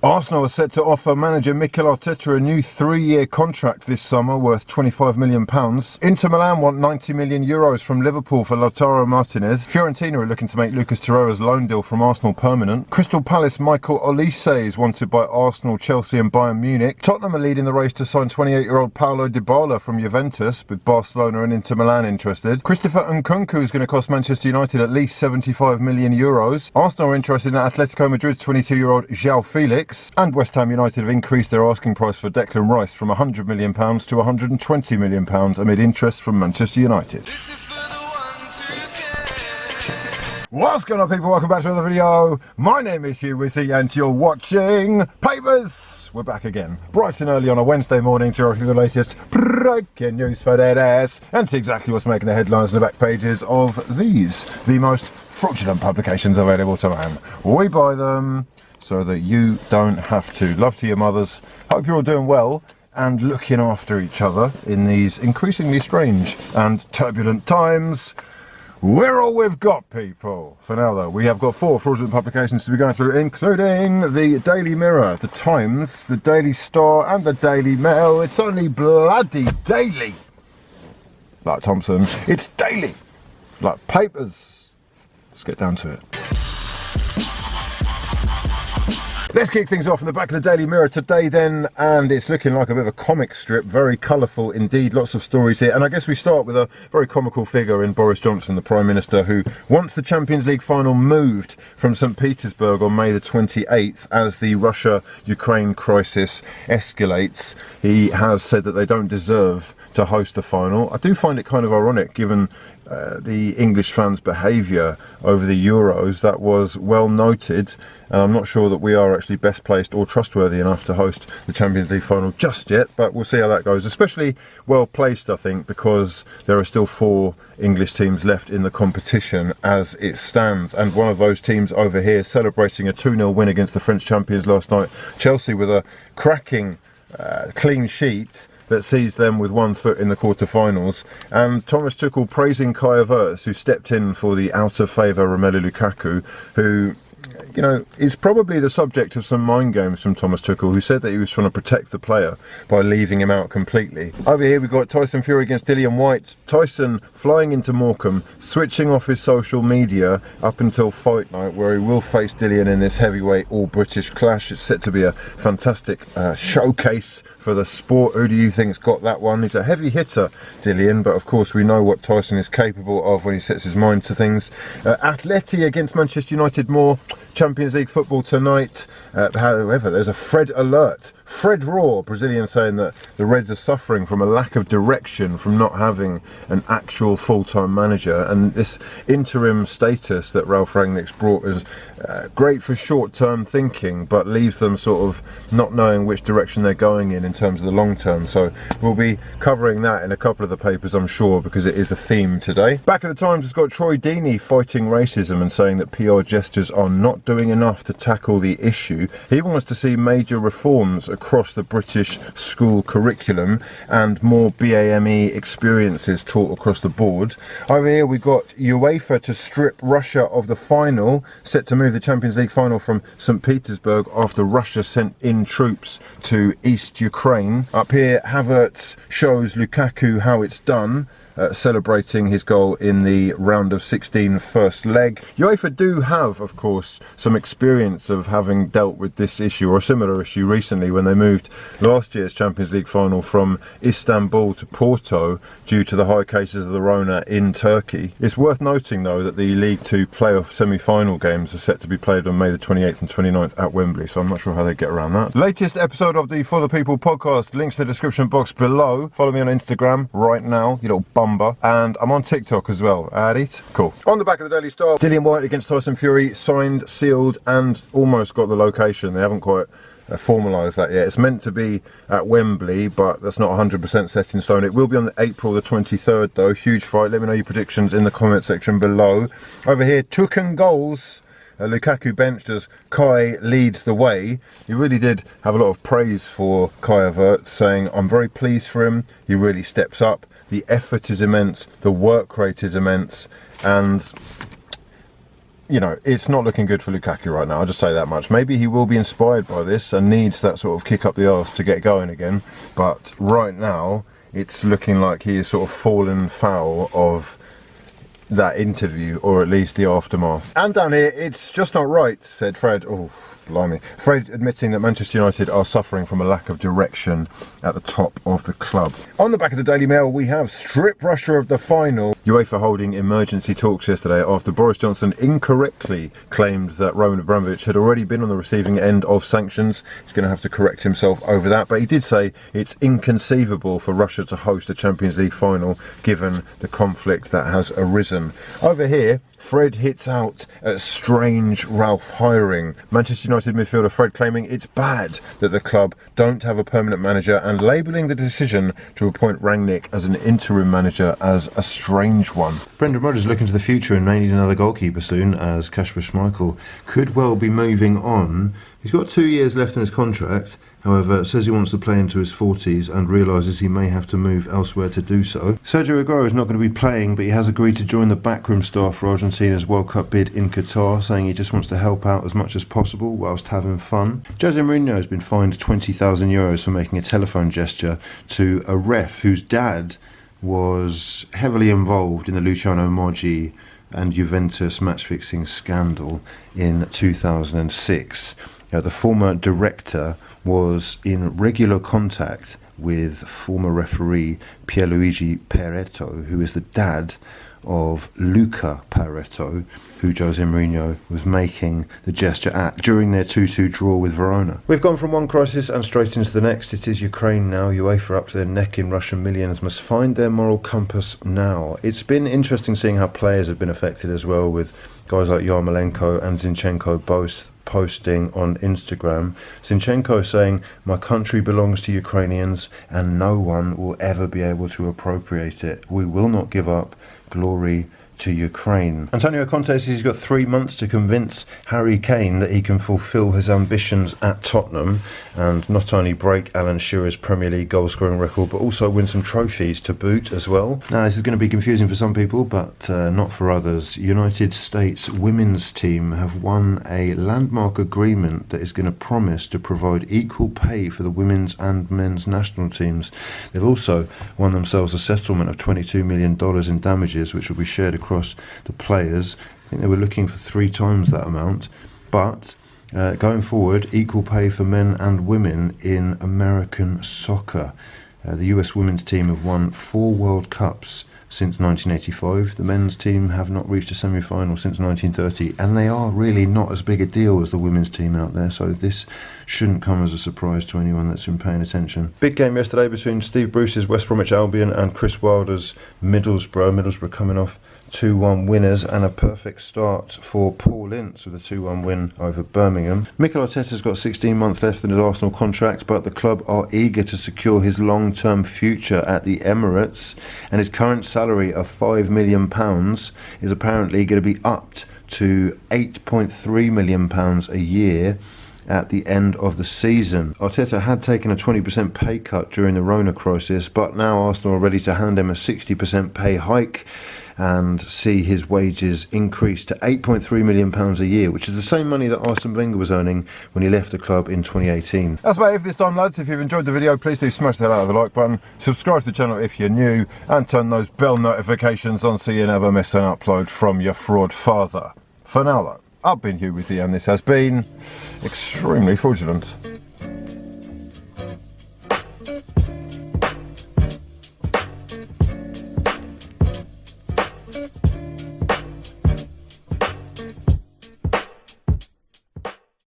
Arsenal are set to offer manager Mikel Arteta a new 3-year contract this summer worth £25 million. Inter Milan want €90 million from Liverpool for Lautaro Martinez. Fiorentina are looking to make Lucas Torreira's loan deal from Arsenal permanent. Crystal Palace Michael Olise is wanted by Arsenal, Chelsea and Bayern Munich. Tottenham are leading the race to sign 28-year-old Paulo Dybala from Juventus, with Barcelona and Inter Milan interested. Christopher Nkunku is going to cost Manchester United at least €75 million. Arsenal are interested in Atletico Madrid's 22-year-old João Felix. And West Ham United have increased their asking price for Declan Rice from £100 million to £120 million amid interest from Manchester United. What's going on, people? Welcome back to another video. My name is Hugh Wizzy and you're watching Papers. We're back again, bright and early on a Wednesday morning to review the latest breaking news for that ass and see exactly what's making the headlines on the back pages of these, the most fraudulent publications available to man. We buy them so that you don't have to. Love to your mothers. Hope you're all doing well and looking after each other in these increasingly strange and turbulent times. We're all we've got, people. For now, though, we have got 4 fraudulent publications to be going through, including the Daily Mirror, the Times, the Daily Star and the Daily Mail. It's only bloody daily. Like Thompson, it's daily. Like Papers. Let's get down to it. Let's kick things off in the back of the Daily Mirror today then, and it's looking like a bit of a comic strip, very colourful indeed, lots of stories here, and I guess we start with a very comical figure in Boris Johnson, the Prime Minister, who wants the Champions League final moved from St Petersburg on May the 28th as the Russia-Ukraine crisis escalates. He has said that they don't deserve to host the final. I do find it kind of ironic given the English fans' behaviour over the Euros. That was well noted, and I'm not sure that we are actually best placed or trustworthy enough to host the Champions League final just yet, but we'll see how that goes. Especially well placed, I think, because there are still 4 English teams left in the competition as it stands, and one of those teams over here celebrating a 2-0 win against the French champions last night, Chelsea, with a cracking clean sheet that sees them with 1 foot in the quarter-finals. And Thomas Tuchel praising Kai Havertz, who stepped in for the out-of-favour Romelu Lukaku, who, you know, is probably the subject of some mind games from Thomas Tuchel, who said that he was trying to protect the player by leaving him out completely. Over here we've got Tyson Fury against Dillian Whyte. Tyson flying into Morecambe, switching off his social media up until fight night, where he will face Dillian in this heavyweight all-British clash. It's set to be a fantastic showcase for the sport. Who do you think's got that one? He's a heavy hitter, Dillian, but of course we know what Tyson is capable of when he sets his mind to things. Atleti against Manchester United, more Champions League football tonight. However, there's a Fred alert. Fred Raw, Brazilian, saying that the Reds are suffering from a lack of direction from not having an actual full-time manager, and this interim status that Ralph Rangnick's brought is great for short-term thinking, but leaves them sort of not knowing which direction they're going in terms of the long term. So we'll be covering that in a couple of the papers, I'm sure, because it is the theme today. Back at the Times has got Troy Deeney fighting racism and saying that PR gestures are not doing enough to tackle the issue. He wants to see major reforms across the British school curriculum and more BAME experiences taught across the board. Over here we've got UEFA to strip Russia of the final, set to move the Champions League final from St Petersburg after Russia sent in troops to East Ukraine. Up here Havertz shows Lukaku how it's done, celebrating his goal in the round of 16 first leg. UEFA do have, of course, some experience of having dealt with this issue or a similar issue recently when they moved last year's Champions League final from Istanbul to Porto due to the high cases of the Rona in Turkey. It's worth noting, though, that the League 2 playoff semi-final games are set to be played on May the 28th and 29th at Wembley, so I'm not sure how they get around that. Latest episode of the For the People podcast, links in the description box below. Follow me on Instagram right now, you little bum. And I'm on TikTok as well. Adit. Cool. On the back of the Daily Star, Dillian Whyte against Tyson Fury, signed, sealed, and almost got the location. They haven't quite formalised that yet. It's meant to be at Wembley, but that's not 100% set in stone. It will be on April the 23rd, though. Huge fight. Let me know your predictions in the comment section below. Over here, Tuchel goals. Lukaku benched as Kai leads the way. He really did have a lot of praise for Kai Havertz, saying, I'm very pleased for him. He really steps up. The effort is immense. The work rate is immense. And you know, it's not looking good for Lukaku right now. I'll just say that much. Maybe he will be inspired by this and needs that sort of kick up the arse to get going again. But right now, it's looking like he is sort of fallen foul of that interview, or at least the aftermath. And down here, it's just not right, said Fred. Oh, blimey. Fred admitting that Manchester United are suffering from a lack of direction at the top of the club. On the back of the Daily Mail, we have strip rusher of the final. UEFA holding emergency talks yesterday after Boris Johnson incorrectly claimed that Roman Abramovich had already been on the receiving end of sanctions. He's going to have to correct himself over that, but he did say it's inconceivable for Russia to host a Champions League final given the conflict that has arisen. Over here, Fred hits out at strange Ralph hiring. Manchester United midfielder Fred claiming it's bad that the club don't have a permanent manager and labelling the decision to appoint Rangnick as an interim manager as a strange one. Brendan Rodgers looking to the future and may need another goalkeeper soon, as Kasper Schmeichel could well be moving on. He's got 2 years left in his contract. However, says he wants to play into his 40s and realises he may have to move elsewhere to do so. Sergio Aguero is not going to be playing, but he has agreed to join the backroom staff for Argentina's World Cup bid in Qatar, saying he just wants to help out as much as possible whilst having fun. Jose Mourinho has been fined €20,000 for making a telephone gesture to a ref whose dad was heavily involved in the Luciano Moggi and Juventus match-fixing scandal in 2006. The former director was in regular contact with former referee Pierluigi Pareto, who is the dad of Luca Pareto, who Jose Mourinho was making the gesture at during their 2-2 draw with Verona. We've gone from one crisis and straight into the next. It is Ukraine now. UEFA up to their neck in Russian millions must find their moral compass now. It's been interesting seeing how players have been affected as well, with guys like Yarmolenko and Zinchenko both posting on Instagram. Zinchenko saying, "My country belongs to Ukrainians and no one will ever be able to appropriate it. We will not give up. Glory to Ukraine." Antonio Conte says he's got 3 months to convince Harry Kane that he can fulfil his ambitions at Tottenham and not only break Alan Shearer's Premier League goal scoring record, but also win some trophies to boot as well. Now, this is going to be confusing for some people, but not for others. United States women's team have won a landmark agreement that is going to promise to provide equal pay for the women's and men's national teams. They've also won themselves a settlement of $22 million in damages, which will be shared across the players. I think they were looking for 3 times that amount, but going forward, equal pay for men and women in American soccer. The US women's team have won 4 World Cups since 1985. The men's team have not reached a semi-final since 1930, and they are really not as big a deal as the women's team out there, so this shouldn't come as a surprise to anyone that's been paying attention. Big game yesterday between Steve Bruce's West Bromwich Albion and Chris Wilder's Middlesbrough. Middlesbrough coming off 2-1 winners, and a perfect start for Paul Ince with a 2-1 win over Birmingham. Mikel Arteta's got 16 months left in his Arsenal contract, but the club are eager to secure his long-term future at the Emirates, and his current salary of £5 million is apparently going to be upped to £8.3 million a year at the end of the season. Arteta had taken a 20% pay cut during the Rona crisis, but now Arsenal are ready to hand him a 60% pay hike and see his wages increase to £8.3 million a year, which is the same money that Arsene Wenger was earning when he left the club in 2018. That's about it for this time, lads. If you've enjoyed the video, please do smash the hell out of the like button, subscribe to the channel if you're new, and turn those bell notifications on so you never miss an upload from your fraud father. For now though, I've been Hugh Wizzy, and this has been extremely fraudulent.